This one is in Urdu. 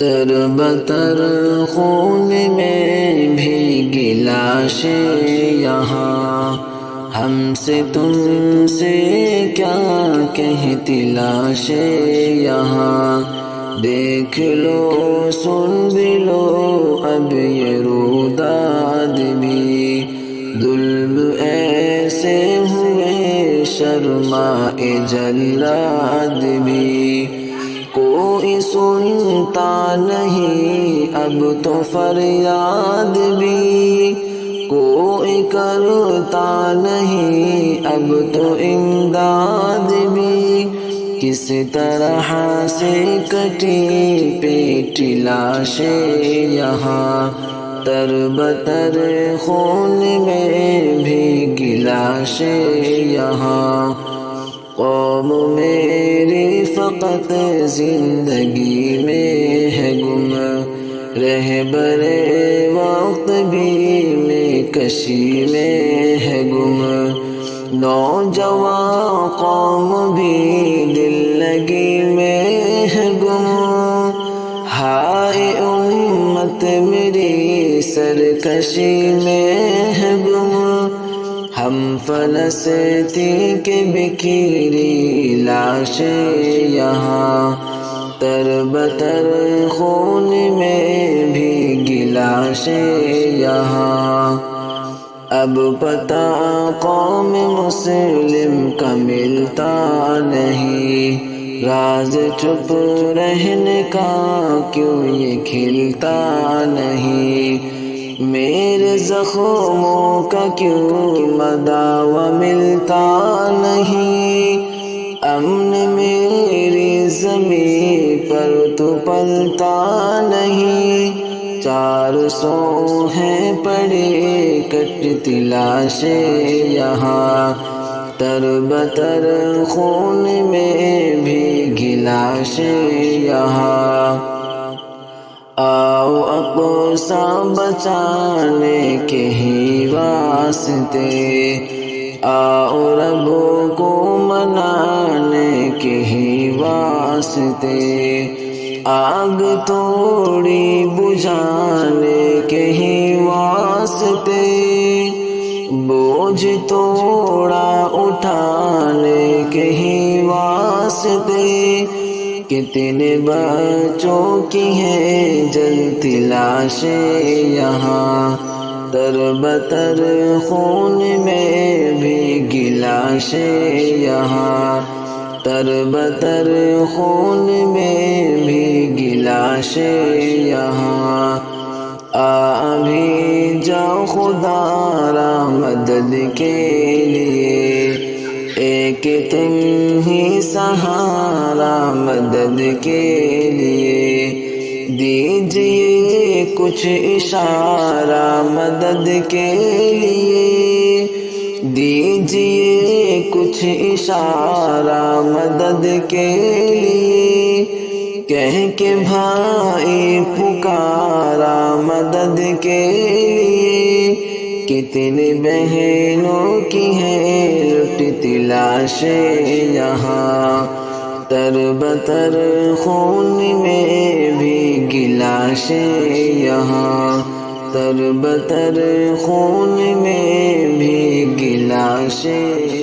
تر بتر خون میں بھیگی لاشیں یہاں، ہم سے تم سے کیا کہتی لاشیں یہاں، دیکھ لو سن بھی لو اب یہ روداد بھی، ظلم ایسے ہوئے شرمائے جلاد بھی، کوئی سنتا نہیں اب تو فریاد بھی، کوئی کرتا نہیں اب تو امداد بھی، کس طرح سے کٹی پیٹی لاشیں یہاں، تر بتر خون میں بھیگی لاشیں یہاں، قوم میری فقط زندگی میں ہے گم، رہبر وقت بھی میں کشی میں ہے گم، نوجوان قوم بھی دل لگی میں ہے گم، ہائے امت میری سرکشی میں ہے گم، ہم فلسطین کے بکھری لاشیں یہاں، تر بتر خون میں بھیگی لاشیں یہاں، اب پتہ قوم مسلم کا ملتا نہیں، راز چپ رہنے کا کیوں یہ کھلتا نہیں، میرے زخموں کا کیوں مداوا ملتا نہیں، امن میری زمین پر تو پلتا نہیں، 400 ہیں پڑے کٹتی لاشیں یہاں، تر بتر خون میں بھیگی لاشیں یہاں، آؤ اقصی بچانے کے ہی واسطے، آؤ رب کو منانے کے ہی واسطے، آگ توڑی بجھانے کے ہی واسطے، بوجھ توڑا اٹھانے کے ہی واسطے، کتنے بچوں کی ہیں جلتی لاشیں یہاں، تر بتر خون میں بھیگی لاشیں یہاں، تر بتر خون میں بھیگی لاشیں یہاں، ابھی جاؤ خدا را مدد کے لیے، ایک تم ہی سہارا مدد کے لیے، دیجئے کچھ اشارہ مدد کے لیے، دیجئے کچھ اشارہ مدد کے لیے، کہہ کے بھائی پکارا مدد کے لیے، کتنی بہنوں کی ہیں لٹتی لاشیں یہاں، تر بتر خون میں بھیگی لاشیں یہاں، تر بتر خون میں بھیگی لاشیں